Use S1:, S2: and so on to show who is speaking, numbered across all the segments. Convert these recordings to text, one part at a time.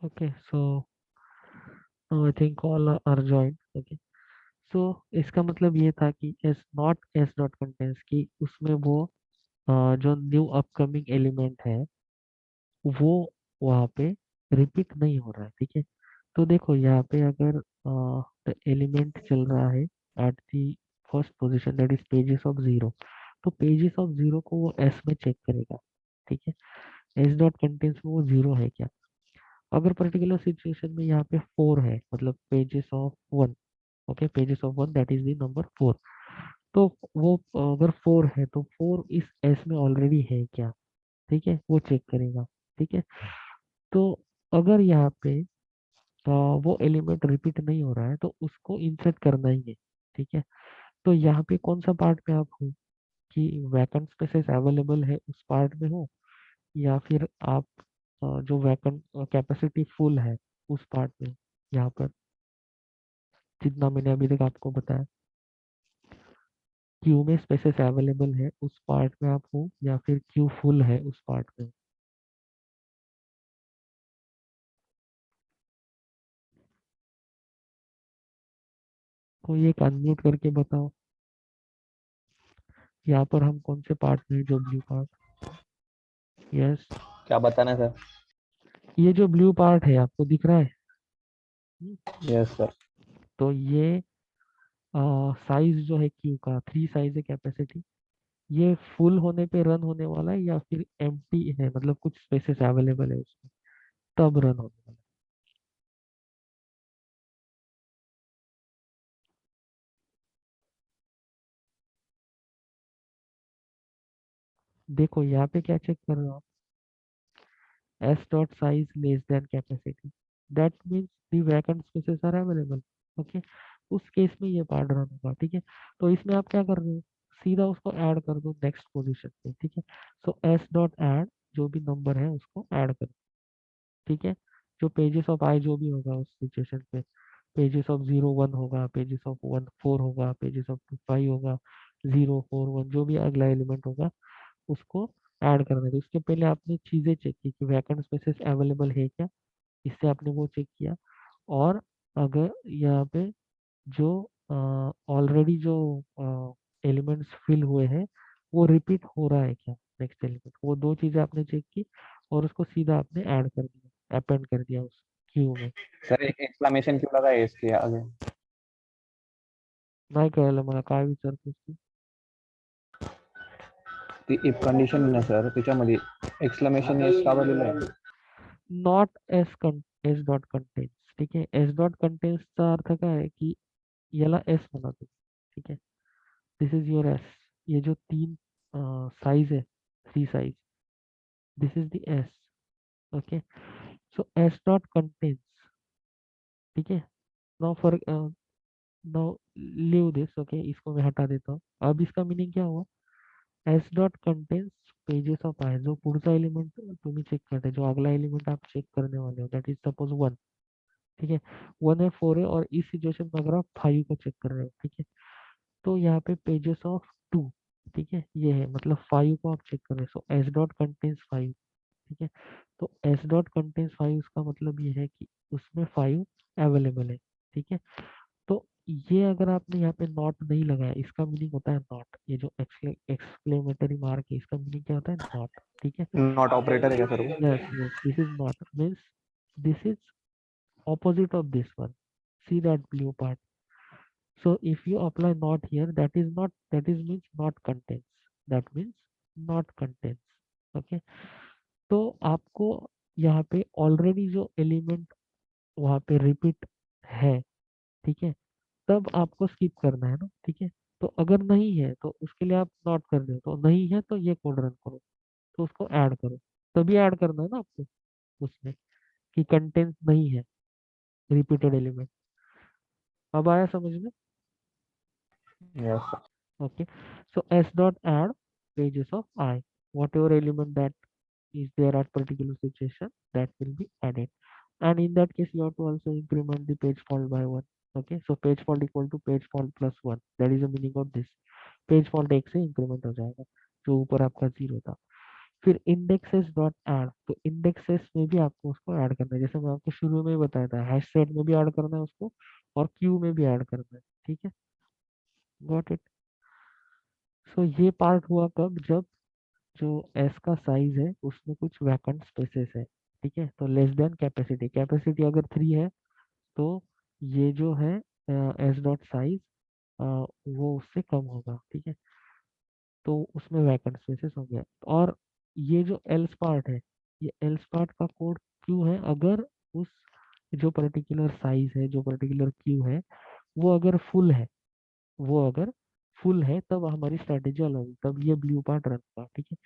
S1: Okay so I think all are joint. Okay so इसका मतलब ये था कि एस डॉट कंटेंट्स की उसमें वो जो न्यू अपकमिंग एलिमेंट है वो वहाँ पे रिपीट नहीं हो रहा है। ठीक है, तो देखो यहाँ पे अगर द एलिमेंट चल रहा है at the first position that is pages of zero, तो पेजेस ऑफ जीरो को वो एस में चेक करेगा। ठीक है, एस डॉट कंटेंट्स में वो जीरो है क्या। अगर पर्टिकुलर सिचुएशन में यहाँ पे फोर है मतलब pages of one, okay pages of one that is the number four, तो वो अगर फोर है तो फोर इस एस में ऑलरेडी है क्या। ठीक है, वो चेक करेगा। ठीक है, तो अगर यहाँ पे वो एलिमेंट रिपीट नहीं हो रहा है तो उसको इंसर्ट करना ही है। ठीक है, तो यहाँ पे कौन सा पार्ट में आप हो कि वैकेंट स्पेसेस अवेलेबल है उस पार्ट में हो, या फिर आप जो वैकेंट कैपेसिटी फुल है उस पार्ट में, यहाँ पर जितना मैंने अभी तक आपको बताया क्यू में स्पेसेस अवेलेबल है उस पार्ट में आप हो, या फिर क्यू फुल है उस पार्ट में। कोई एक अनम्यूट करके बताओ, यहाँ पर हम कौन से पार्ट में हैं, जो ब्लू पार्ट। यस,
S2: क्या बताना सर?
S1: ये जो ब्लू पार्ट है आपको दिख रहा है। हम्म,
S2: यस सर।
S1: तो ये साइज जो है क्यू का थ्री साइज है कैपेसिटी, ये फुल होने पे रन होने वाला है या फिर एम्प्टी है मतलब कुछ स्पेसेस अवेलेबल है उसमें तब रन होने वाला है। देखो यहाँ पे क्या चेक कर रहे हो आप, S dot size less than capacity, that means the vacant spaces are available. Okay, उस केस में ये पार्ट रन होगा। ठीक है, तो इसमें आप क्या कर रहे हो, सीधा उसको ऐड कर दो नेक्स्ट पोजीशन पे। ठीक है, सो एस डॉट ऐड जो भी नंबर है उसको ऐड कर। ठीक है, जो पेजेस ऑफ आई जो भी होगा उस सिचुएशन पे, पेजेस ऑफ जीरो वन होगा, पेजेस ऑफ वन फोर होगा, पेजेस ऑफ टू फाइव होगा, जीरो फोर वन जो भी अगला एलिमेंट होगा उसको ऐड करना है। तो उसके पहले आपने चीजें चेक की कि वैकेंट स्पेसेस अवेलेबल है क्या, इससे आपने वो चेक किया। और अगर यहाँ पे जो ऑलरेडी जो एलिमेंट्स फिल हुए हैं वो रिपीट हो रहा है क्या नेक्स्ट एलिमेंट, वो दो चीजें आपने चेक की और उसको सीधा आपने ऐड कर दिया, अपेंड कर दिया उस क्यू में।
S2: सर एक एक्सक्लेमेशन क्यों लगा है इसके आगे?
S1: नाही कळलं मला, काय विचारतोस तू.
S2: ती इफ कंडिशन आहे ना सर, त्याच्यामध्ये एक्सक्लेमेशन एस का बरं लिहिलंय?
S1: Not s dot contains. ठीक आहे, एस डॉट कंटेन्सचा अर्थ काय आहे की याला एस म्हणा तुम्ही. ठीक आहे, दिस इज योर एस, ये जो तीन साइज है three size, this is the S. Okay, so S dot contains. ठीक है, now for now leave this. Okay, इसको मैं हटा देता हूँ। अब इसका मीनिंग क्या हुआ, S dot contains pages of आहे, जो पुढचा एलिमेंट तुम्ही चेक करते, जो अगला एलिमेंट आप चेक करने वाले हो दैट इज सपोज वन। ठीक है, वन है फोर है और इस सिचुएशन में अगर आप फाइव को चेक कर रहे हो, ठीक है, तो यहाँ पे पेजेस ऑफ टू, ठीक है ये है मतलब फाइव को आप चेक कर रहे हो, सो एस डॉट कंटेन्स फाइव। ठीक है, तो एस डॉट कंटेन्स फाइव उसका मतलब ये है कि उसमें फाइव अवेलेबल है। ठीक है, तो ये अगर आपने यहाँ पे नॉट नहीं लगाया, इसका मीनिंग होता है नॉट, ये जो एक्सक्लेमेटरी मार्क है इसका मीनिंग क्या होता है, नॉट। ठीक है,
S2: नॉट ऑपरेटर है क्या सर वो?
S1: Yes yes, this is not means this is opposite of this one. See that blue part. So if you apply not here, that is not, that is means not contains. That means not contains. Okay. तो आपको यहाँ पे already जो element वहाँ पे repeat है, ठीक है, तब आपको स्किप करना है ना। ठीक है, तो अगर नहीं है तो उसके लिए आप नॉट कर दो, तो नहीं है तो ये कोड रन करो, तो उसको ऐड करो, तभी ऐड करना है ना आपको उसमें कि कंटेंट नहीं है रिपीटेड एलिमेंट। अब आया समझ में।
S2: Yes sir.
S1: Okay, so s dot add pages of I, whatever element that is there at particular situation that will be added, and in that case you have to also increment the page fault by one. Okay, so page fault equal to page fault plus one, that is the meaning of this, page fault एक से increment हो जाएगा जो ऊपर आपका zero था। फिर indexes dot add, तो इंडेक्सेस में भी आपको उसको ऐड करना है, जैसे मैं आपको शुरू में ही बताया था, हैश सेट में भी ऐड करना है उसको और क्यू में भी ऐड करना है। ठीक है, गॉट इट। सो ये पार्ट हुआ कब, जब जो एस का साइज है उसमें कुछ वैकेंट स्पेसेस है। ठीक है, तो लेस देन कैपेसिटी, कैपेसिटी अगर 3 है तो ये जो है एस डॉट साइज वो उससे कम होगा। ठीक है, तो उसमें वैकेंट स्पेसेस हो गया। और ये जो एल्स पार्ट है, ये एल्स पार्ट का कोड क्यू है, अगर उस जो पर्टिकुलर साइज है, जो पर्टिकुलर क्यू है, वो अगर फुल है, वो अगर फुल है तब हमारी स्ट्रेटेजी अलग है, तब ये ब्लू पार्ट रन होगा। ठीक है,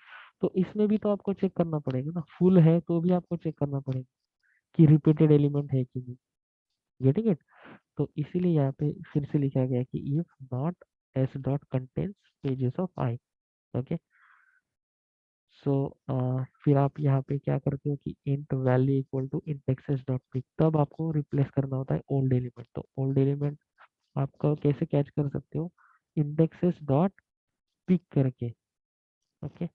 S1: तो इसमें भी तो आपको चेक करना पड़ेगा ना, फुल है तो भी आपको चेक करना पड़ेगा कि रिपीटेड एलिमेंट है कि नहीं। Getting it. तो इसीलिए यहाँ पे फिर से लिखा गया है कि if not s dot contains pages of I. Okay, so फिर आप यहाँ पे क्या करते हो कि int value equal to indexes dot pick, तब आपको रिप्लेस करना होता है ओल्ड एलिमेंट। तो ओल्ड एलिमेंट आपका कैसे कैच कर सकते हो, इंडेक्सेस डॉट पिक करके। ओके,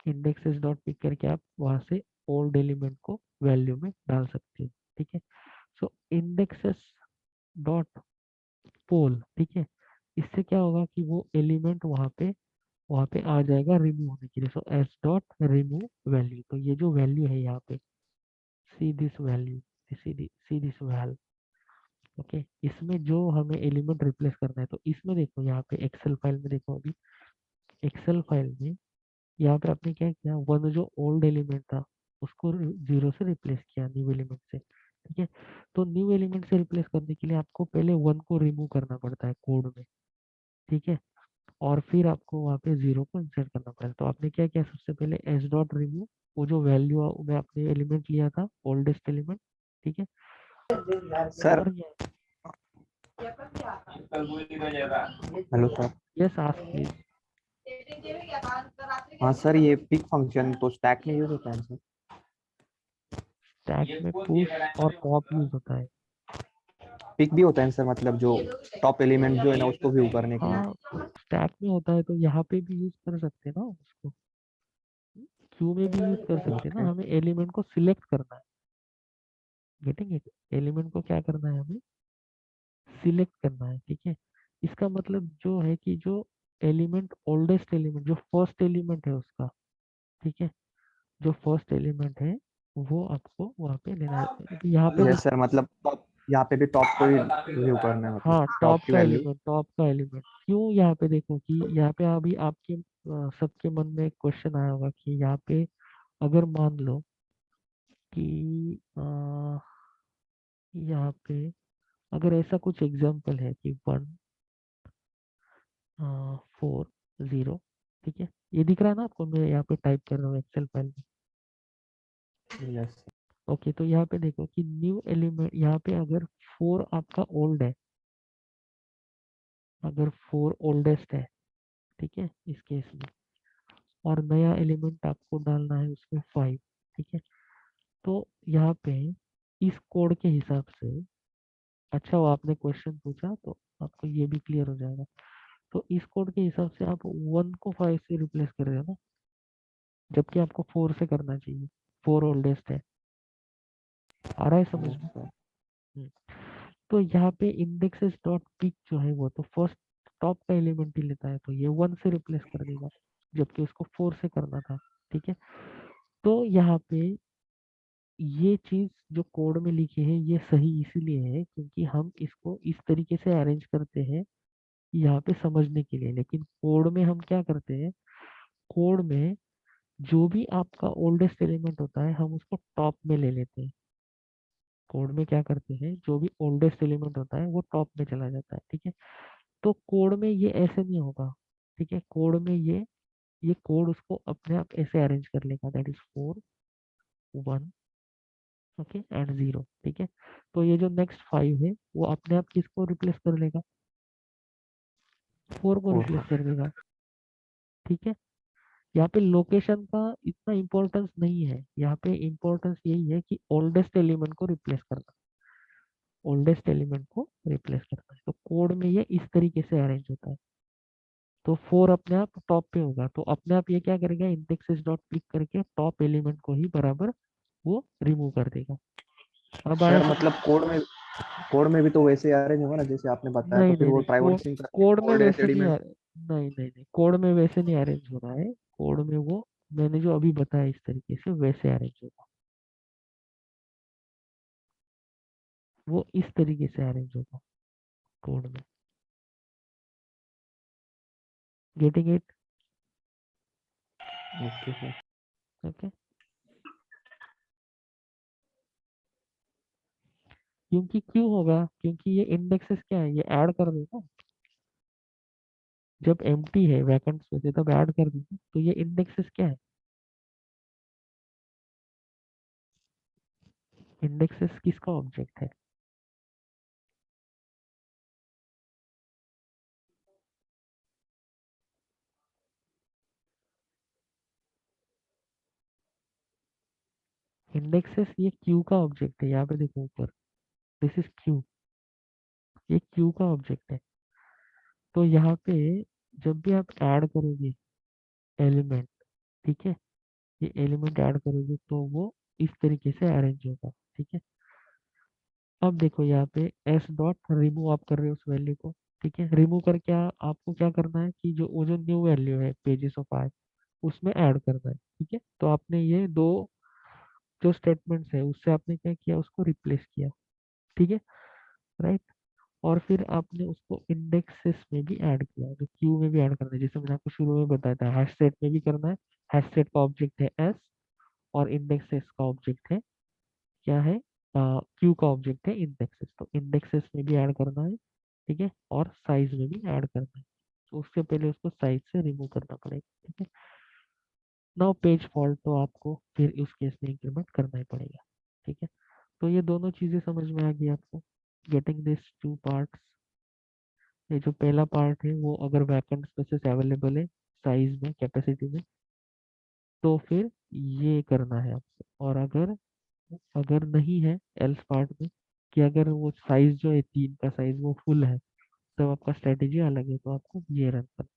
S1: इंडेक्सेस डॉट पिक करके आप वहां से ओल्ड एलिमेंट को वैल्यू में डाल सकते हो। ठीक है, सो इंडेक्सेस डॉट पोल। ठीक है, इससे क्या होगा कि वो एलिमेंट वहां पे आ जाएगा रिमूव होने के लिए। सो एस डॉट रिमूव वैल्यू, तो ये जो वैल्यू है यहाँ पे, see this value, see this value. Okay, इसमें जो हमें एलिमेंट रिप्लेस करना है, तो इसमें देखो यहाँ पे एक्सेल फाइल में देखो, अभी एक्सेल फाइल में यहाँ पे आपने क्या किया, वन जो ओल्ड एलिमेंट था उसको जीरो से रिप्लेस किया न्यू एलिमेंट से। ठीक है, तो न्यू एलिमेंट से रिप्लेस करने के लिए आपको पहले वन को रिमूव करना पड़ता है कोड में। ठीक है, और फिर आपको वहाँ पे जीरो को इंसर्ट करना पड़ेगा। तो आपने क्या किया, सबसे पहले एस डॉट रिमूव, वो जो वैल्यू में आपने एलिमेंट लिया था ओल्डेस्ट एलिमेंट। ठीक है,
S2: सर।
S1: और
S2: hello sir.
S1: Yes ask please.
S2: हाँ सर, ये पिक फंक्शन तो स्टैक में यूज होता है सर।
S1: स्टैक में पुश और पॉप यूज होता है।
S2: पिक भी होता है सर, मतलब जो टॉप एलिमेंट जो है ना उसको व्यू करने के
S1: हाँ,
S2: लिए।
S1: स्टैक में होता है तो यहाँ पे भी यूज कर सकते हैं ना उसको, क्यू में भी यूज कर सकते हैं ना,
S2: ओके।
S1: हमें एलिमेंट को सिलेक्ट करना है। गेटिंग इट, एलिमेंट को क्या करना है, हमें सिलेक्ट करना है। ठीक है, इसका मतलब जो है कि जो एलिमेंट ओल्डेस्ट एलिमेंट, जो फर्स्ट एलिमेंट है उसका, ठीक है, जो फर्स्ट एलिमेंट है वो आपको वहाँ पे लेना है। तो यहाँ पे
S2: यस
S1: देखो,
S2: सर, मतलब टॉप, यहाँ पे भी टॉप को ही व्यू करना है, मतलब
S1: हाँ
S2: टॉप की वैल्यू।
S1: टॉप का एलिमेंट क्यों, यहाँ पे देखो कि यहाँ पे अभी आपके सबके मन में एक क्वेश्चन आया होगा कि यहाँ पे अगर मान लो कि यहाँ पे अगर ऐसा कुछ एग्जाम्पल है कि 1 4 0। ठीक है, ये दिख रहा है ना आपको, मैं यहाँ पे टाइप कर रहा हूँ एक्सेल फाइल में।
S2: यस।
S1: ओके, तो यहाँ पे देखो कि न्यू एलिमेंट, यहाँ पे अगर 4 आपका ओल्ड है, अगर 4 ओल्डेस्ट है, ठीक है इस केस में, और नया एलिमेंट आपको डालना है उसमें 5। ठीक है, तो यहाँ पे इस कोड के हिसाब से, अच्छा वो आपने क्वेश्चन पूछा तो आपको ये भी क्लियर हो जाएगा। तो इस कोड के हिसाब से आप 1 को 5 से रिप्लेस कर रहे हो ना, जबकि आपको 4 से करना चाहिए, 4 ओल्डेस्ट है। आ रहा है समझ
S2: यस
S1: में?
S2: सर।
S1: हम्म। तो यहाँ पे इंडेक्सेस डॉट पिक जो है वो तो फर्स्ट टॉप का एलिमेंट ही लेता है, तो ये 1 से रिप्लेस कर देगा, जबकि उसको 4 से करना था। ठीक है, तो यहाँ पे ये चीज जो कोड में लिखी है ये सही इसीलिए है क्योंकि हम इसको इस तरीके से अरेंज करते हैं यहाँ पे समझने के लिए, लेकिन कोड में हम क्या करते हैं, कोड में जो भी आपका ओल्डेस्ट एलिमेंट होता है हम उसको टॉप में ले लेते हैं। कोड में क्या करते हैं, जो भी ओल्डेस्ट एलिमेंट होता है वो टॉप में चला जाता है। ठीक है, तो कोड में ये ऐसे नहीं होगा। ठीक है, कोड में ये कोड उसको अपने आप ऐसे अरेंज कर लेगा, दैट इज 4 1 ओके एंड 0। ठीक है, तो ये जो नेक्स्ट 5 है वो अपने आप किसको रिप्लेस कर लेगा, 4 को
S2: फोर।
S1: रिप्लेस कर देगा। ठीक है, यहाँ पे लोकेशन का इतना इम्पोर्टेंस नहीं है, यहाँ पे इम्पोर्टेंस यही है कि ओल्डेस्ट एलिमेंट को रिप्लेस करना, ओल्डेस्ट एलिमेंट को रिप्लेस करना है। तो कोड में ये इस तरीके से अरेंज होता है। तो 4 अपने आप टॉप पे होगा, तो अपने आप ये क्या करेगा, इंडेक्सेस डॉट क्लिक करके टॉप एलिमेंट को ही बराबर वो रिमूव कर देगा। अब आया
S2: सर
S1: समझ।
S2: मतलब कोड में भी तो वैसे अरेंज होगा ना जैसे आपने बताया,
S1: नहीं
S2: तो फिर
S1: नहीं
S2: वो
S1: नहीं, कोड
S2: ट्राइवर्सिंग करके
S1: कोड में
S2: ओल्ड
S1: वैसे
S2: एसएडी
S1: नहीं
S2: में।
S1: नहीं नहीं नहीं, कोड में वैसे नहीं अरेंज हो रहा है। कोड में वो मैंने जो अभी बताया इस तरीके से वैसे अरेंज होगा, वो इस तरीके से अरेंज होगा कोड में। Getting it?
S2: Okay sir.
S1: Okay. क्योंकि क्यों होगा, क्योंकि ये इंडेक्सेस क्या है, ये ऐड कर देगा। जब एम्प्टी है वैकेंट स्पेस है तब ऐड कर देगा, तो ये इंडेक्सेस क्या है, इंडेक्सेस किसका ऑब्जेक्ट है? इंडेक्सेस ये क्यू का ऑब्जेक्ट है, यहाँ पे देखो ऊपर, दिस इज क्यू, ये क्यू का ऑब्जेक्ट है। तो यहाँ पे जब भी आप ऐड करोगे एलिमेंट, ठीक है, ये एलिमेंट ऐड करोगे तो वो इस तरीके से अरेंज होगा, ठीक है। अब देखो यहाँ पे एस डॉट रिमूव आप कर रहे हो उस वैल्यू को, ठीक है। रिमूव करके आपको क्या करना है कि जो वो जो न्यू वैल्यू है पेजेस ऑफ आई, उसमें ऐड करना है, ठीक है। तो आपने ये दो जो स्टेटमेंट्स है उससे आपने क्या किया, उसको रिप्लेस किया, ठीक है, राइट। और फिर आपने उसको इंडेक्सेस में भी ऐड किया, जो क्यू में भी ऐड करना है, जैसे मैंने आपको शुरू में बताया था हैश सेट में भी करना है। हैश सेट का ऑब्जेक्ट है एस, और इंडेक्सेस का ऑब्जेक्ट है क्या है, क्यू का ऑब्जेक्ट है इंडेक्सेस, तो इंडेक्सेस में भी ऐड करना है, ठीक है, और साइज में भी ऐड करना है। तो उससे पहले उसको साइज से रिमूव करना पड़ेगा, ठीक है। नाउ पेज फॉल्ट तो आपको फिर उस केस में इंक्रीमेंट करना ही पड़ेगा, ठीक है। तो ये दोनों चीजें समझ में आ गई आपको, गेटिंग दिस टू पार्ट्स। ये जो पहला पार्ट है वो अगर वैकेंट स्पेसेस अवेलेबल है साइज में कैपेसिटी में, तो फिर ये करना है आपको। और अगर अगर नहीं है एल्स पार्ट में, कि अगर वो साइज जो है 3 का साइज वो फुल है, तब आपका स्ट्रेटेजी अलग है, तो आपको ये रन करना।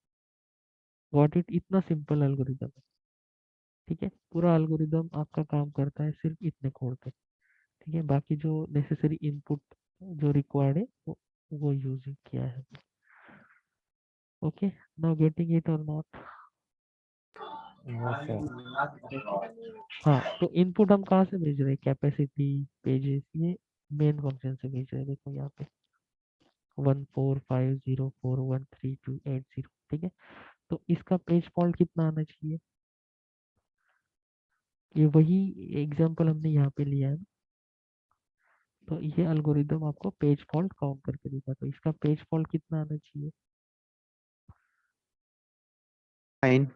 S1: Got it? इतना सिंपल एल्गोरिदम है, ठीक है। पूरा एल्गोरिदम आपका काम करता है सिर्फ इतने कोड पे, ठीक है। बाकी जो नेसेसरी इनपुट जो रिक्वायर्ड है वो यूज किया है। ओके, नाउ गेटिंग इट और नॉट?
S2: Yes sir.
S1: हाँ, तो इनपुट हम कहाँ से भेज रहे हैं, कैपेसिटी, पेजेस, ये मेन फंक्शन से भेज रहे हैं। देखो यहाँ पे 145041328 ठीक है। तो इसका पेज फॉल्ट कितना आना चाहिए, ये वही एग्जांपल हमने यहाँ पे लिया है ना। तो ये एल्गोरिदम आपको पेज फॉल्ट काउंट करके देगा, तो इसका पेज फॉल्ट कितना आना चाहिए,
S2: 9।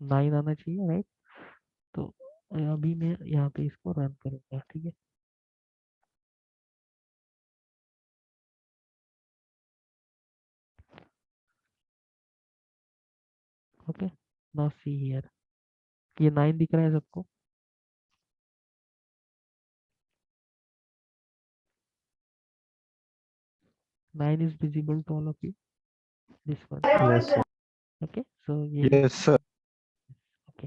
S1: 9 आना चाहिए, राइट। तो अभी मैं यहाँ पे इसको रन करूंगा, ठीक है। ओके, नाउ सी हियर, ये 9 दिख रहा है सबको? 9 is visible to all of you, this one,
S2: yes sir.
S1: Okay. So ये इज,
S2: यस सर।
S1: ओके।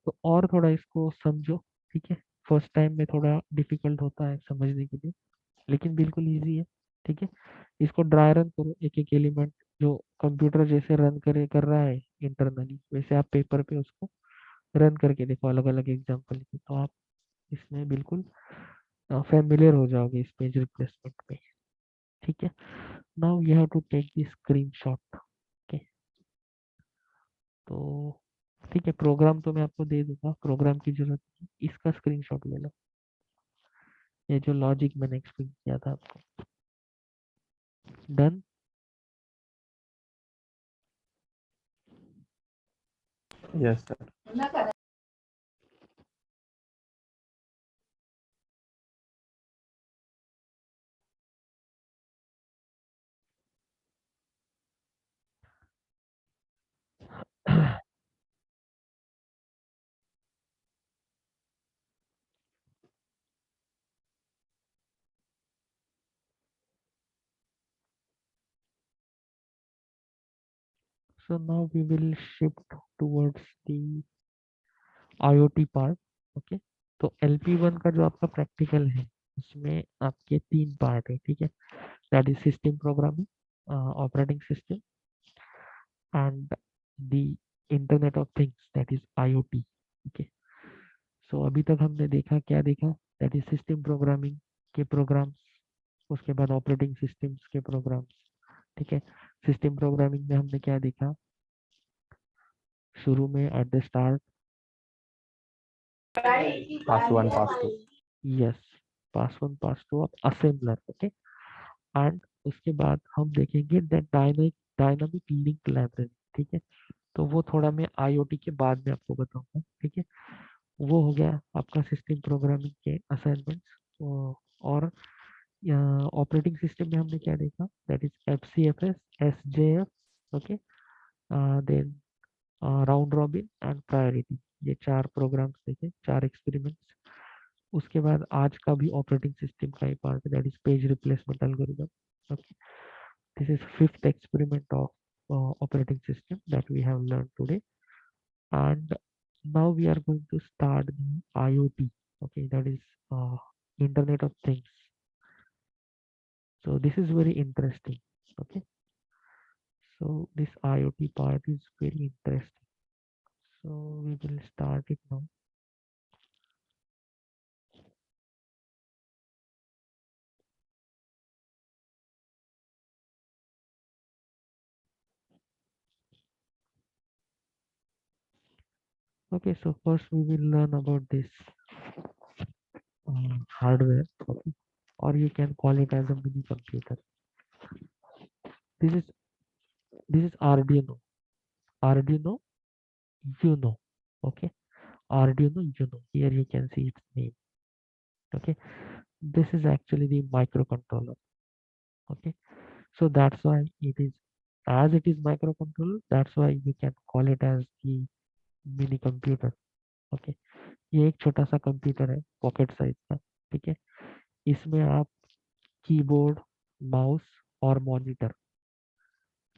S1: तो और थोड़ा इसको समझो, ठीक है। फर्स्ट टाइम में थोड़ा डिफिकल्ट होता है समझने के लिए, लेकिन बिल्कुल इजी है, ठीक है। इसको ड्राई रन करो, एक एक एलिमेंट जो कंप्यूटर जैसे रन करे कर रहा है इंटरनली, वैसे आप पेपर पे उसको रन करके देखो अलग अलग एग्जांपल की, तो आप इसमें बिल्कुल फेमिलियर हो जाओगे इस पेज रिप्लेसमेंट में, ठीक है। Now you have to take the screenshot, okay. तो ठीक है, प्रोग्राम तो मैं आपको दे दूंगा, प्रोग्राम की जरूरत नहीं, इसका स्क्रीनशॉट ले लो, ये जो लॉजिक मैंने एक्सप्लेन किया था आपको। Done?
S2: Yes sir.
S1: So now we will shift towards the IoT part. Okay, तो LP1 का जो आपका प्रैक्टिकल है उसमें आपके 3 पार्ट है, ठीक है। That is system programming, operating system and the internet of things, that is IoT। Okay, so अभी तक हमने देखा, क्या देखा, दैट इज सिस्टम प्रोग्रामिंग के प्रोग्राम्स, उसके बाद ऑपरेटिंग सिस्टम्स के प्रोग्राम्स, ठीक है। सिस्टम प्रोग्रामिंग में हमने क्या देखा, शुरू में at the start,
S2: pass one pass two.
S1: Yes, pass one pass two of assembler, okay. And उसके बाद हम देखेंगे दैट डायनामिक लिंक लाइब्रेरी, ठीक है। तो वो थोड़ा मैं आईओटी के बाद में आपको बताऊंगा, ठीक है। वो हो गया आपका सिस्टम प्रोग्रामिंग के असाइनमेंट्स। और ऑपरेटिंग सिस्टम में हमने क्या देखा, that is FCFS, SJF, okay, then round robin and priority. ये 4 प्रोग्राम्स देखे, 4 एक्सपेरिमेंट्स। उसके बाद आज का भी ऑपरेटिंग सिस्टम का ही part, that is page replacement algorithm, okay. This is fifth experiment of operating system that we have learned today. And now we are going to start the IoT, okay, that is Internet of Things. So this is very interesting, okay. So this IoT part is very interesting. So we will start it now. Okay, so first we will learn about this hardware, okay, or you can call it as a mini computer. This is Arduino. Arduino Uno, okay. Arduino Uno. Here you can see its name, okay. This is actually the microcontroller, okay. So that's why it is, as it is microcontroller, that's why we can call it as the mini computer, okay। ये एक छोटा सा computer है, pocket size का, ठीक है। इसमें आप कीबोर्ड, माउस और मॉनिटर,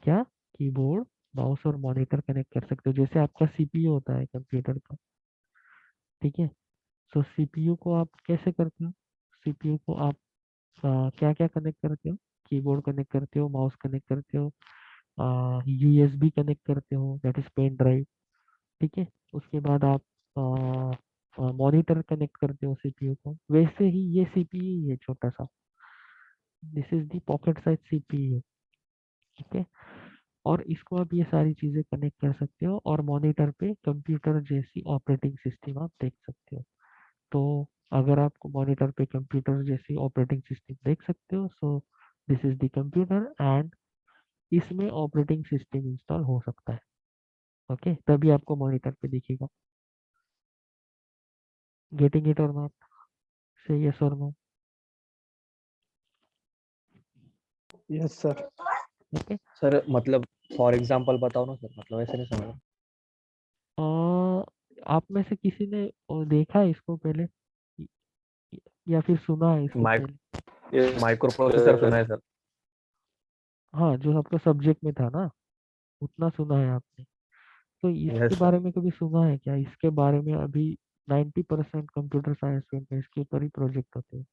S1: क्या, कीबोर्ड, माउस और मॉनिटर कनेक्ट कर सकते हो, जैसे आपका सीपीयू होता है कंप्यूटर का, ठीक है। तो सीपीयू को आप कैसे करते हो, सीपीयू को आप क्या क्या कनेक्ट करते हो, कीबोर्ड कनेक्ट करते हो, माउस कनेक्ट करते हो, यूएसबी कनेक्ट करते हो, दैट इज पेन ड्राइव, ठीक है। उसके बाद आप मॉनिटर कनेक्ट करते हो सीपीयू को, वैसे ही ये सीपीयू ही है छोटा सा। This is the pocket size CPU, okay. और इसको आप ये सारी चीजें कनेक्ट कर सकते हो और मॉनिटर पे कंप्यूटर जैसी ऑपरेटिंग सिस्टम आप देख सकते हो। तो अगर आपको मॉनिटर पे कंप्यूटर जैसी ऑपरेटिंग सिस्टम देख सकते हो, so this is the computer and इसमें ऑपरेटिंग सिस्टम इंस्टॉल हो सकता है, ओके, तभी आपको मॉनिटर पे दिखेगा। गेटिंग इट और नॉट, से यस और no,
S2: yes sir.
S1: Okay.
S2: Sir मतलब फॉर एग्जांपल बताओ ना सर, मतलब ऐसे नहीं समझ।
S1: आप में से किसी ने देखा है इसको पहले, या फिर सुना है इसको
S2: माइक
S1: पहले?
S2: ये माइक्रो प्रोसेसर सुना है सर।
S1: हाँ, जो आपका सब्जेक्ट में था ना, उतना सुना है आपने। तो इसके
S2: यस सर।
S1: बारे में कभी सुना है क्या, इसके बारे में अभी 90% कंप्यूटर साइंस में इसके ऊपर ही प्रोजेक्ट होते हैं।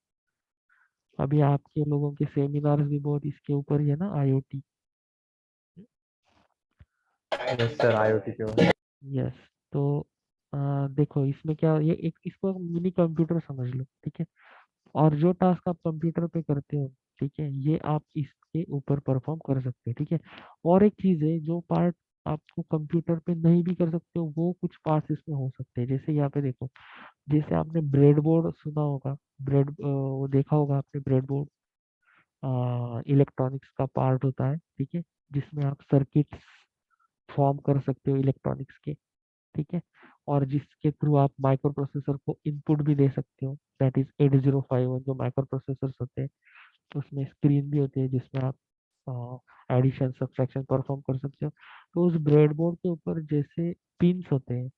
S1: अभी आपके लोगों के सेमिनार्स भी बहुत इसके ऊपर ही है ना, IoT।
S2: यस सर, आईओटी के बारे
S1: यस। तो देखो इसमें क्या, ये एक, इसको मिनी कंप्यूटर समझ लो, ठीक है। और जो टास्क आप कंप्यूटर पे करते हो, ठीक है, ये आप इसके ऊपर परफॉर्म कर सकते हो, ठीक है। और एक चीज है, जो पार्ट आपको कंप्यूटर पे नहीं भी कर सकते हो, वो कुछ पार्ट्स इसमें हो सकते हैं। जैसे यहाँ पे देखो, जैसे आपने ब्रेड बोर्ड सुना होगा, ब्रेड वो देखा होगा आपने, ब्रेड बोर्ड इलेक्ट्रॉनिक्स का पार्ट होता है, ठीक है, जिसमें आप सर्किट फॉर्म कर सकते हो इलेक्ट्रॉनिक्स के, ठीक है। और जिसके थ्रू आप माइक्रो प्रोसेसर को इनपुट भी दे सकते हो, दैट इज 8051, जो माइक्रो प्रोसेसर होते हैं, उसमें स्क्रीन भी होती है जिसमें आप एडिशन सब्ट्रैक्शन परफॉर्म कर सकते हो। तो उस ब्रेडबोर्ड के ऊपर जैसे पिंस होते हैं,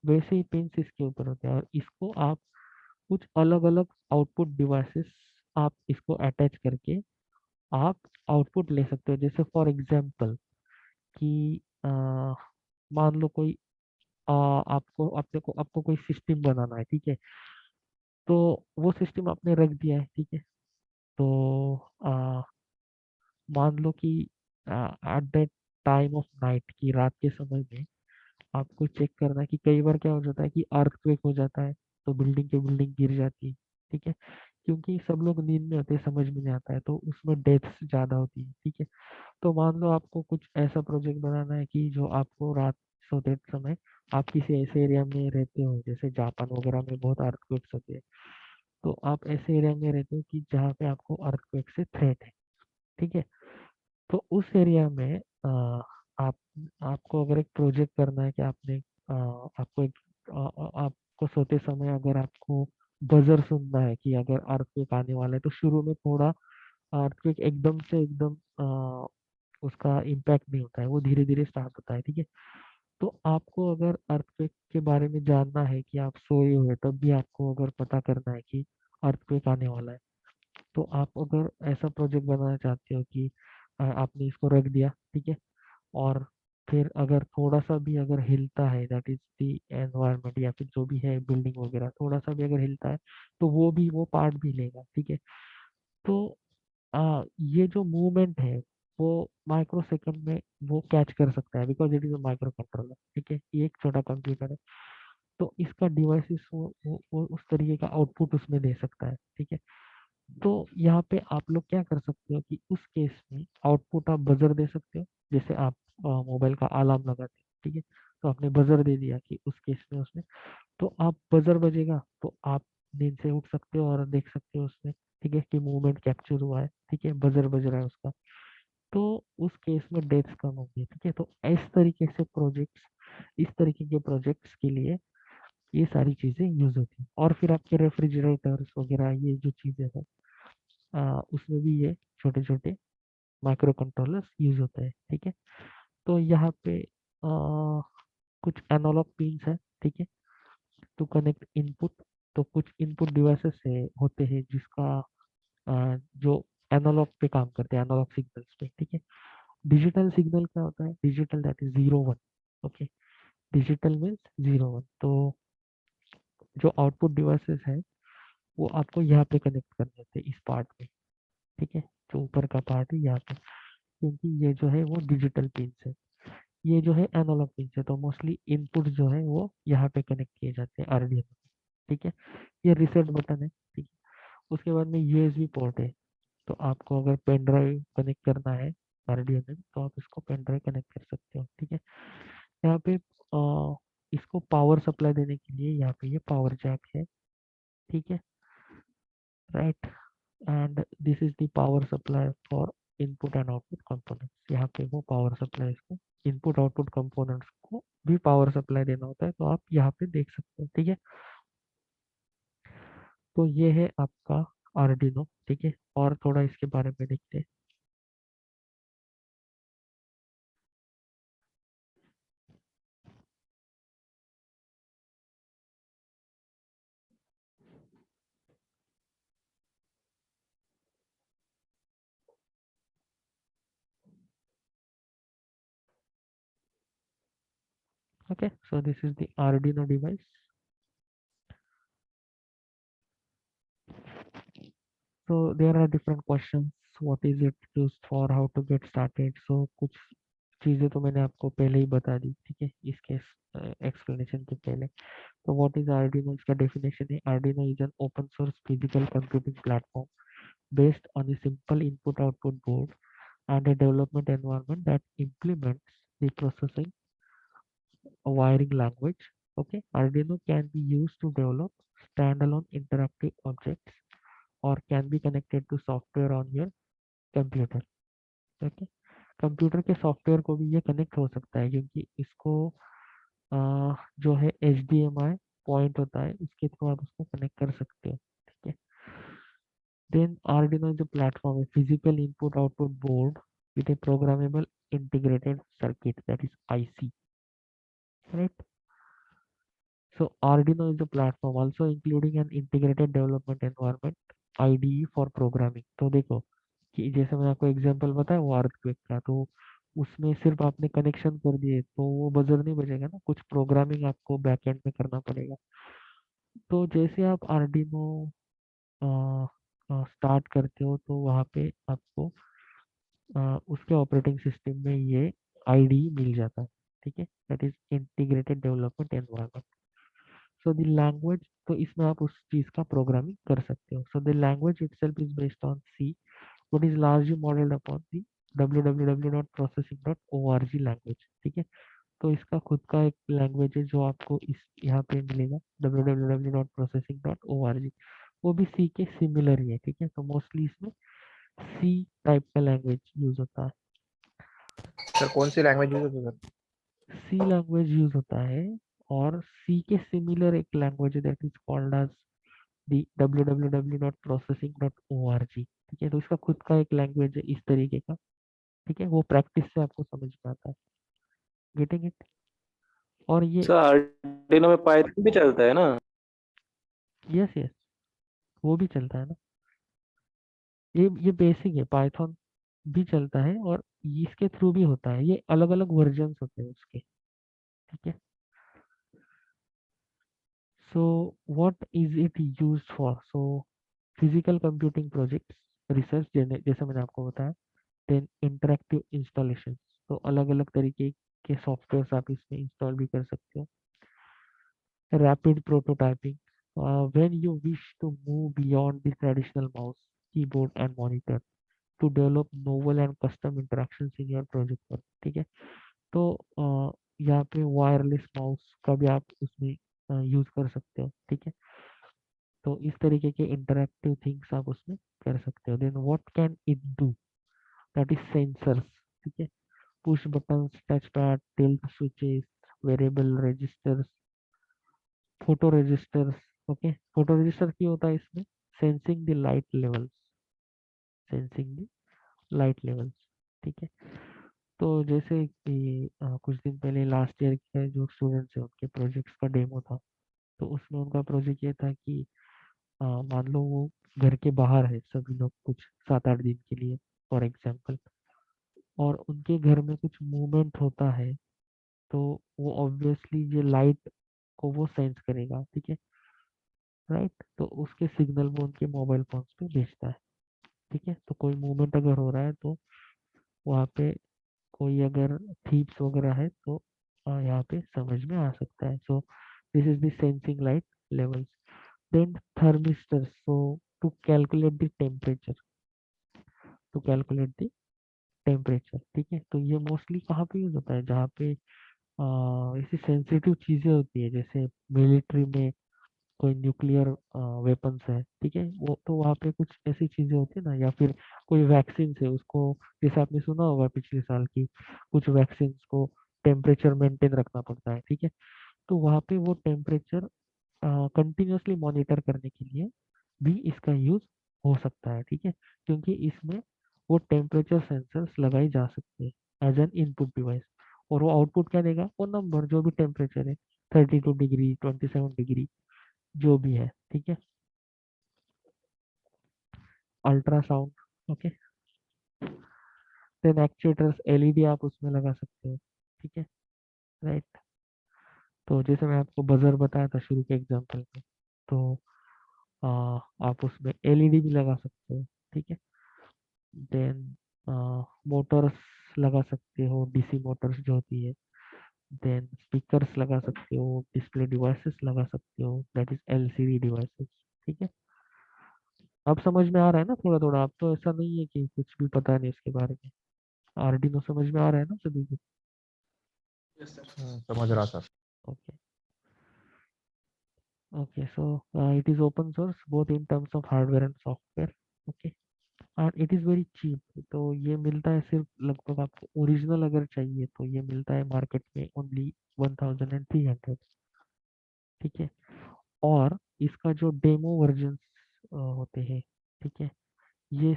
S1: वैसे ही पिंस इसके ऊपर होते हैं, और इसको आप कुछ अलग अलग आउटपुट डिवाइसेस, आप इसको अटैच करके आप आउटपुट ले सकते हो। जैसे फॉर एग्जांपल कि मान लो कोई आपको कोई सिस्टम बनाना है, ठीक है। तो वो सिस्टम आपने रख दिया है, ठीक है। तो आ, मान लो कि at that time of night, की रात के समय में आपको चेक करना है कि कई बार क्या हो जाता है कि अर्थक्वेक हो जाता है, तो बिल्डिंग की बिल्डिंग गिर जाती है, ठीक है। क्योंकि सब लोग नींद में होते हैं, समझ में नहीं आता है, तो उसमें डेथ्स ज्यादा होती है, ठीक है। तो मान लो आपको कुछ ऐसा प्रोजेक्ट बनाना है कि जो आपको रात सोते समय, आप किसी ऐसे एरिया में रहते हो, जैसे जापान वगैरह में बहुत अर्थक्वेक्स होते हैं, तो आप ऐसे एरिया में रहते हो कि जहाँ पे आपको अर्थक्वेक से थ्रेट है, ठीक है। तो उस एरिया में आप आपको अगर एक प्रोजेक्ट करना है कि आपको आपको सोते समय अगर आपको बजर सुनना है कि अगर अर्थक्वेक आने वाला है, तो शुरू में थोड़ा अर्थक्वेक एकदम से एकदम उसका इम्पैक्ट नहीं होता है, वो धीरे धीरे स्टार्ट होता है, ठीक है। तो आपको अगर अर्थक्वेक के बारे में जानना है कि आप सोए हुए तब भी आपको अगर पता करना है कि अर्थक्वेक आने वाला है, तो आप अगर ऐसा प्रोजेक्ट बनाना चाहते हो कि आपने इसको रख दिया, ठीक है। और फिर अगर थोड़ा सा भी अगर हिलता है, दैट इज द एनवायरनमेंट या फिर जो भी है बिल्डिंग वगैरह, थोड़ा सा भी अगर हिलता है, तो वो पार्ट भी लेगा, ठीक है। तो ये जो मूवमेंट है वो माइक्रो सेकंड में वो कैच कर सकता है, because it is a micro controller, ठीक है। ये एक छोटा कंप्यूटर है, तो इसका डिवाइसेस वो उस तरीके का आउटपुट उसमें दे सकता है, ठीक है। तो यहाँ पे आप लोग क्या कर सकते हो कि उस केस में आउटपुट आप बजर दे सकते हो, जैसे आप मोबाइल का अलार्म लगाते हो, ठीक है। तो आपने बजर दे दिया कि उस केस में उसमें, तो आप बजर बजेगा तो आप नींद से उठ सकते हो और देख सकते हो उसमें, ठीक है, कि मूवमेंट कैप्चर हुआ है, ठीक है, बजर बज रहा है उसका। तो उस केस में डेथ्स कम होगी, ठीक है। तो इस तरीके के प्रोजेक्ट्स के लिए ये सारी चीजें यूज होती हैं। और फिर आपके रेफ्रिजरेटर्स वगैरह ये जो चीजें हैं, उसमें भी ये छोटे छोटे माइक्रो कंट्रोलर्स यूज होते हैं, ठीक है। तो यहाँ पे कुछ एनालॉग पिन्स है, ठीक है, टू कनेक्ट इनपुट। तो कुछ इनपुट डिवाइसेस है होते हैं जिसका जो एनालॉग पे काम करते हैं, एनालॉग सिग्नल्स पे, ठीक है। डिजिटल सिग्नल क्या होता है? Digital that is 0 1, okay. Digital means 0 1। तो जो आउटपुट डिवाइसेस है वो आपको यहाँ पे कनेक्ट करने होते हैं, इस पार्ट में, ठीक है। जो ऊपर का पार्ट है यहाँ पे, क्योंकि ये जो है वो डिजिटल पिन्स है, ये जो है एनालॉग पिन्स है, तो मोस्टली इनपुट जो है वो यहाँ पे कनेक्ट किए जाते हैं आरडीएनो, ठीक है। ये रीसेट बटन है, ठीक है। उसके बाद में यूएसबी पोर्ट है, तो आपको अगर पेन ड्राइव कनेक्ट करना है आरडीएनो में, तो आप इसको पेन ड्राइव कनेक्ट कर सकते हो, ठीक है। यहाँ पे इसको पावर सप्लाई देने के लिए यहाँ पे ये पावर जैक है, ठीक है, right. And this is the power supply for input and output components. यहाँ पे वो पावर सप्लाई, इसको इनपुट आउटपुट कंपोनेंट्स को भी पावर सप्लाई देना होता है, तो आप यहाँ पे देख सकते हो, ठीक है। तो ये है आपका आर्डिनो, ठीक है। और थोड़ा इसके बारे में देखते हैं। Okay, so this is the Arduino device. So there are different questions. What is it used for? How to get started? So कुछ चीजें तो मैंने आपको पहले ही बता दी, ठीक है, इसके एक्सप्लेनेशन के पहले। तो व्हाट इज आर्डिनो? इसका डेफिनेशन है, Arduino is an open source physical computing platform based on a simple input output board and a development environment that implements the processing wiring language. Okay, Arduino can be used to develop standalone interactive objects or can be connected to software on your computer. Okay, computer के software को भी ये connect हो सकता है, क्योंकि इसको जो है HDMI पॉइंट होता है, उसके थ्रू आप उसको कनेक्ट कर सकते हो, ठीक है। Then Arduino is a platform, a physical input output board with a programmable integrated circuit, that is IC, right? So Arduino is a platform also including an integrated development environment IDE for programming. तो देखो कि जैसे मैंने आपको example बताया वो earthquake का, तो उसमें सिर्फ आपने कनेक्शन कर दिए तो वो बजर नहीं बजेगा ना, कुछ प्रोग्रामिंग आपको बैकएंड में करना पड़ेगा। तो जैसे आप आर्डिनो स्टार्ट करते हो तो वहाँ पे आपको उसके ऑपरेटिंग सिस्टम में ये आईडी मिल जाता है, ठीक है, that is integrated development environment. So the language, तो इसमें आप उस चीज का प्रोग्रामिंग कर सकते हो। So the language itself is based on C, but is largely modelled upon the www.processing.org language, ठीक है। तो इसका खुद का एक लैंग्वेज है जो आपको इस यहाँ पे मिलेगा, www.processing.org। वो भी सी के सिमिलर ही है, ठीक है। तो मोस्टली इसमें सी टाइप का लैंग्वेज यूज होता है।
S2: सर कौन सी लैंग्वेज यूज होती है सर?
S1: सी लैंग्वेज यूज होता है, और सी के सिमिलर एक लैंग्वेज है that is called as the www.processing.org, ठीक है। तो इसका खुद का एक लैंग्वेज है इस तरीके का, ठीक है। वो प्रैक्टिस से आपको समझ में आता है, गेटिंग इट। और ये,
S3: सर आर्डिनो में पाइथन भी चलता है ना?
S1: यस यस, वो भी चलता है ना। ये बेसिक है, पाइथन भी चलता है और इसके थ्रू भी होता है। ये अलग अलग वर्जन्स होते हैं उसके, ठीक है। So what is it used for? So physical computing projects, research, जैसे मैंने आपको बताया। देन इंटरेक्टिव इंस्टॉलेशन, तो अलग अलग तरीके के सॉफ्टवेयर आप इसमें इंस्टॉल भी कर सकते हो। Rapid prototyping, when you wish to move beyond the traditional mouse, keyboard and monitor to develop novel and custom interactions in your project पर, ठीक है। तो यहाँ पे वायरलेस माउस का भी आप उसमें यूज कर सकते हो, ठीक है। तो इस तरीके के इंटरेक्टिव थिंग्स आप उसमें कर सकते हो। Then what can it do? That is sensors, ठीक है। Push buttons, touch pad, tilt switches, variable registers, photo registers. Okay, photo register क्यों होता है इसमें? Sensing the light levels, sensing the light levels, ठीक है। तो जैसे कि कुछ दिन पहले लास्ट ईयर के जो स्टूडेंट्स हैं उनके प्रोजेक्ट्स का डेमो था। तो उसमें उनका प्रोजेक्ट ये था कि मान लो वो घर के बाहर है सभी लोग कुछ 7-8 दिन के लिए, फॉर एग्जाम्पल, और उनके घर में कुछ मूवमेंट होता है, तो वो ऑब्वियसली ये लाइट को वो सेंस करेगा, ठीक है, राइट। तो उसके सिग्नल वो उनके मोबाइल फोन्स पे भेजता है, ठीक है। तो कोई मूवमेंट अगर हो रहा है तो वहाँ पे कोई अगर थीप्स वगैरह है तो यहाँ पे समझ में आ सकता है। So this is the sensing light levels. Then thermistor, so to calculate the temperature, to calculate the temperature, ठीक है। तो ये मोस्टली कहाँ पे यूज होता है? जहाँ पे ऐसी सेंसिटिव चीजें होती है, जैसे मिलिट्री में कोई न्यूक्लियर वेपन्स है, ठीक है, वो तो वहाँ पे कुछ ऐसी चीजें होती है ना, या फिर कोई वैक्सीन है उसको, जैसे आपने सुना होगा पिछले साल की, कुछ वैक्सीन को टेम्परेचर मेंटेन रखना पड़ता है, ठीक है। तो वहाँ पे वो टेम्परेचर कंटिन्यूअसली मॉनिटर करने के लिए भी इसका यूज हो सकता है, ठीक है। क्योंकि इसमें वो टेम्परेचर सेंसर्स लगाई जा सकते हैं एज एन इनपुट डिवाइस, और वो आउटपुट क्या देगा? वो नंबर जो भी टेम्परेचर है, 32 डिग्री, 27 डिग्री, जो भी है, ठीक है। Ultrasound, okay. Then actuators, LED आप उसमें लगा सकते हो, ठीक है, राइट। तो जैसे मैं आपको बजर बताया था शुरू के एग्जांपल में, तो आ, आप उसमें एलईडी भी लगा सकते हो, ठीक है। देन मोटर्स लगा सकते हो, डीसी मोटर्स जो होती है। देन स्पीकर्स लगा सकते हो, डिस्प्ले डिवाइसेस लगा सकते हो, दैट इज एलसीडी डिवाइसेस, ठीक है। अब समझ में आ रहा है ना थोड़ा थोड़ा? अब तो ऐसा नहीं है कि कुछ भी पता नहीं इसके बारे में। आर्डिनो समझ में आ रहा है ना सभी को?
S2: समझ रहा sir.
S1: Okay, okay. So it is open source both in terms of hardware and software, okay, and it is very cheap. तो ये मिलता है सिर्फ, लगभग आपको ओरिजिनल अगर चाहिए तो ये मिलता है मार्केट में ओनली 1300, ठीक है। और इसका जो डेमो वर्जन होते हैं, ठीक है, ये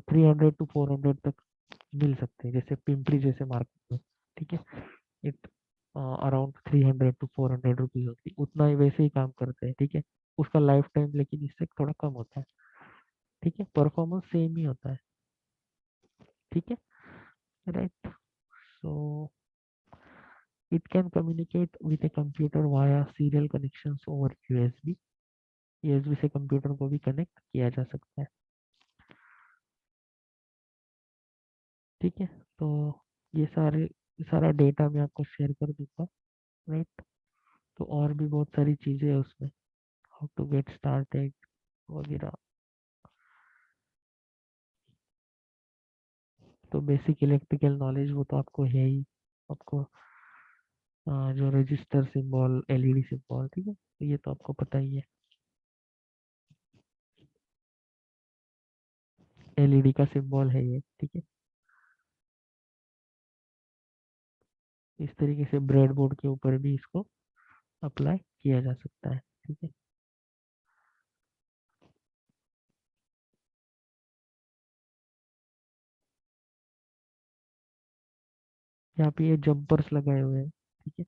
S1: 300 to 400 तक मिल सकते हैं, जैसे पिंपरी जैसे मार्केट में, ठीक है। इट अराउंड 300 to 400 रुपीज होती है, उतना ही वैसे ही काम करते हैं, ठीक है। उसका लाइफ टाइम लेकिन इससे थोड़ा कम होता है, ठीक है। परफॉर्मेंस सेम ही होता है, ठीक है। right? So it can communicate with a computer via serial connections over USB. USB से कंप्यूटर को भी कनेक्ट किया जा सकता है। ठीक है, तो ये सारा डेटा मैं आपको शेयर कर दूंगा, राइट? तो और भी बहुत सारी चीज़ें है उसमें, हाउ टू गेट स्टार्टेड वगैरह। तो बेसिक इलेक्ट्रिकल नॉलेज वो तो आपको है ही, आपको जो रजिस्टर सिंबल, एलईडी सिंबल, ठीक है, तो ये तो आपको पता ही है। एलईडी का सिंबल है ये, ठीक है। इस तरीके से ब्रेड बोर्ड के ऊपर भी इसको अप्लाई किया जा सकता है, ठीक है। यहाँ पे ये जंपर्स लगाए हुए हैं, ठीक है।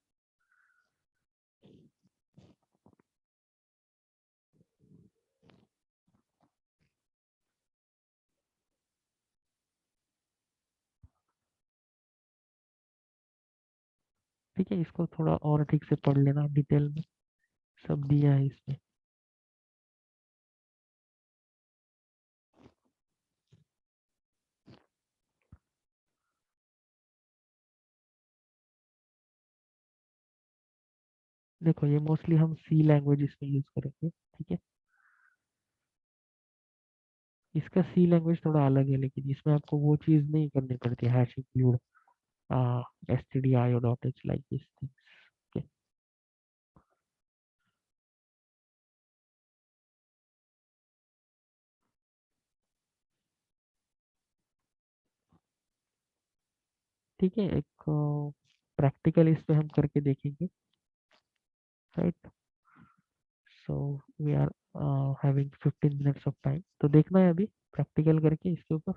S1: ठीक है, इसको थोड़ा और ठीक से पढ़ लेना, डिटेल में सब दिया है इसमें। देखो ये मोस्टली हम सी लैंग्वेज इसमें यूज करेंगे, ठीक है। इसका सी लैंग्वेज थोड़ा अलग है, लेकिन इसमें आपको वो चीज नहीं करनी पड़ती, hash include stdio.h like this things, okay? ठीक है, एक प्रैक्टिकल इस पे हम करके देखेंगे, right? So we are having 15 minutes of time, तो देखना है अभी प्रैक्टिकल करके इसके ऊपर।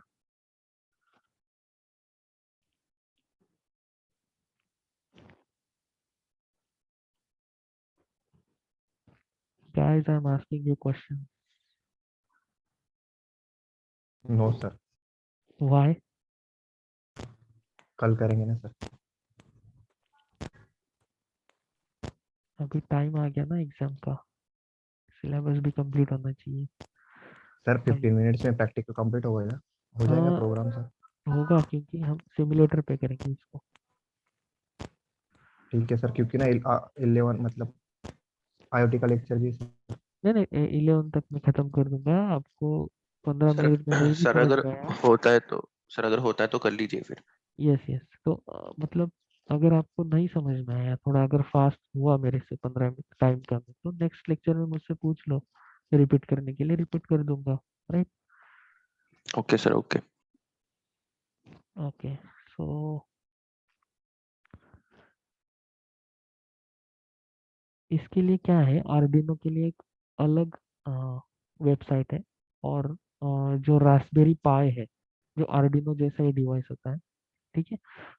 S1: Guys I am asking you question.
S2: No sir,
S1: why?
S2: कल करेंगे ना सर।
S1: अभी टाइम आ गया ना एग्जाम का, सिलेबस भी कंप्लीट होना चाहिए।
S2: सर
S1: भाई
S2: 15 मिनट्स में प्रैक्टिकल कंप्लीट हो गएगा, हो जाएगा
S1: हाँ,
S2: प्रोग्राम सर।
S1: होगा क्योंकि हम सिमुलेटर पे करेंगे इसको।
S2: ठीक है सर, क्योंकि ना 11 मतलब आईओटी का लेक्चर भी
S1: नहीं नहीं, 11 तक मैं खत्म कर दूंगा आपको। 15 मिनट में नहीं भी
S3: सर
S1: समझ
S3: अगर
S1: में आया।
S3: होता है तो सर अगर होता है तो कर लीजिए फिर।
S1: यस यस, तो मतलब अगर आपको नहीं समझ में आया, थोड़ा अगर फास्ट हुआ मेरे से 15 मिनट टाइम कम है, तो नेक्स्ट लेक्चर में मुझसे पूछ लो, रिपीट करने के लिए रिपीट कर दूंगा, right?
S3: Okay sir, okay.
S1: Okay, so इसके लिए क्या है, आर्डिनो के लिए एक अलग वेबसाइट है, और जो रास्पबेरी पाई है, जो आर्डिनो जैसा ही डिवाइस होता है, ठीक है।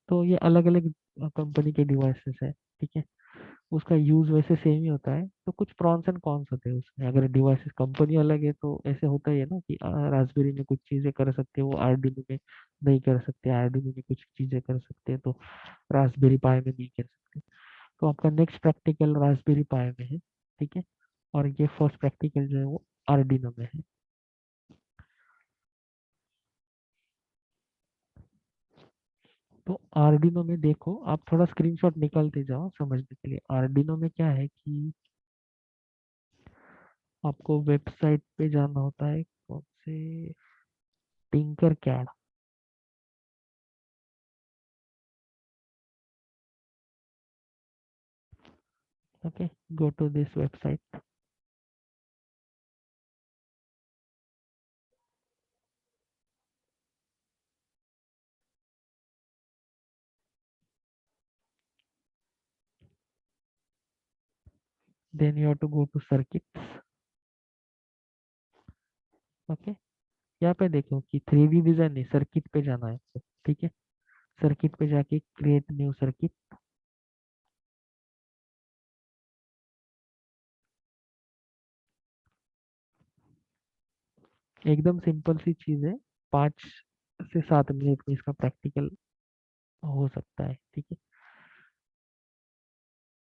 S1: तो ये अलग अलग कंपनी के डिवाइसेस है, ठीक है। उसका यूज वैसे सेम ही होता है, तो कुछ प्रॉन्स एंड कॉन्स होते हैं उसमें। अगर डिवाइसेस कंपनी अलग है तो ऐसे होता ही है ना कि रास्पबेरी में कुछ चीजें कर सकते हैं वो आर्डिनो में नहीं कर सकते, आर्डिनो में कुछ चीजें कर सकते हैं तो रास्पबेरी पाई में नहीं कर सकते। तो आपका नेक्स्ट प्रैक्टिकल रास्पबेरी पाई में है, ठीक है। और ये फर्स्ट प्रैक्टिकल जो है वो आर्डिनो में है। तो आर्डिनो में देखो, आप थोड़ा स्क्रीनशॉट निकालते जाओ समझने के लिए। आर्डिनो में क्या है कि आपको वेबसाइट पे जाना होता है, कौन से, Tinkercad, okay, go to this website, then you have to go to circuits, okay। यहाँ पे देखो कि 3D डिजाइन नहीं, सर्किट पे जाना है आपको, ठीक है। सर्किट पे जाके क्रिएट न्यू सर्किट। एकदम सिंपल सी चीज है, 5 से 7 मिनट में इसका प्रैक्टिकल हो सकता है, ठीक है।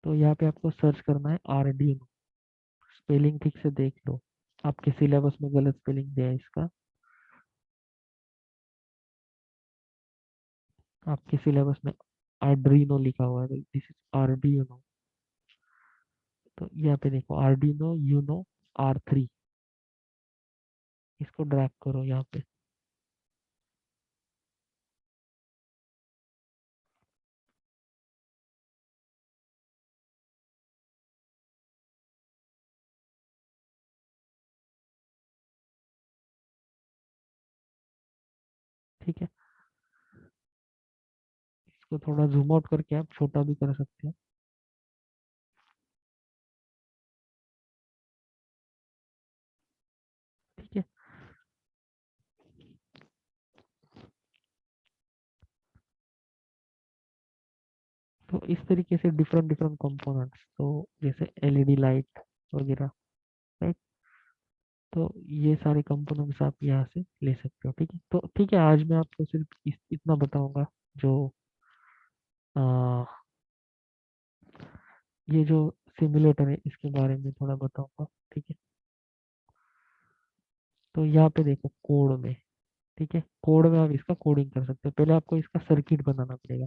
S1: तो यहाँ पे आपको सर्च करना है आर्डिनो। स्पेलिंग ठीक से देख लो, आपके सिलेबस में गलत स्पेलिंग दिया है इसका। आपके सिलेबस में आर्ड्रीनो लिखा हुआ है, दिस इज आर्डिनो। तो यहाँ पे देखो आर्डिनो यूनो R3, इसको ड्रैग करो यहाँ पे। ठीक है, इसको थोड़ा जूम आउट करके आप छोटा भी कर सकते हो। ठीक है, तो इस तरीके से डिफरेंट डिफरेंट कंपोनेंट्स, तो जैसे एलईडी लाइट वगैरह, राइट। तो ये सारे कंपोनेंट्स आप यहाँ से ले सकते हो। ठीक है, तो ठीक है, आज मैं आपको सिर्फ इतना बताऊंगा, जो आ, ये जो सिमुलेटर है इसके बारे में थोड़ा बताऊंगा। ठीक है, तो यहाँ पे देखो कोड में, ठीक है, कोड में आप इसका कोडिंग कर सकते हो। पहले आपको इसका सर्किट बनाना पड़ेगा।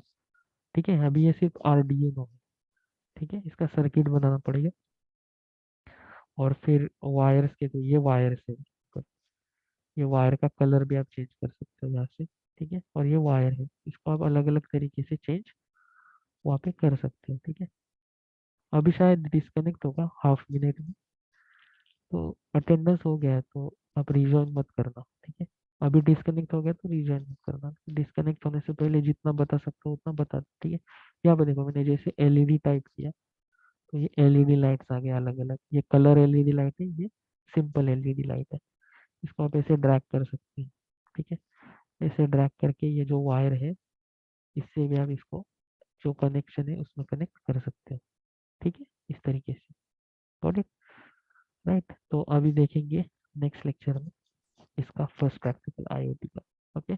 S1: ठीक है, अभी ये सिर्फ आरडीएनो है। ठीक है, इसका सर्किट बनाना पड़ेगा, और फिर वायर्स के, तो ये वायर्स है, तो ये वायर का कलर भी आप चेंज कर सकते हो यहाँ से। ठीक है, और ये वायर है, इसको आप अलग अलग तरीके से चेंज वहाँ पे कर सकते हो। ठीक है, अभी शायद डिस्कनेक्ट होगा हाफ मिनट में, तो अटेंडेंस हो गया है तो आप रिज्वाइन मत करना। ठीक है, अभी डिस्कनेक्ट हो गया तो रिज्वाइन मत करना। डिस्कनेक्ट होने से पहले जितना बता सकते हो उतना बता दो। ठीक है, यहाँ पे देखो मैंने जैसे एलईडी टाइप किया, तो ये एलईडी लाइट्स आ गया अलग अलग। ये कलर एलईडी लाइट है, ये सिंपल एलईडी लाइट है। इसको आप ऐसे ड्रैग कर सकते हैं। ठीक है, ऐसे ड्रैग करके ये जो वायर है, इससे भी आप इसको जो कनेक्शन है उसमें कनेक्ट कर सकते हो। ठीक है, इस तरीके से। Got it, right. तो अभी देखेंगे नेक्स्ट लेक्चर में इसका फर्स्ट प्रैक्टिकल आईओटी का। ओके।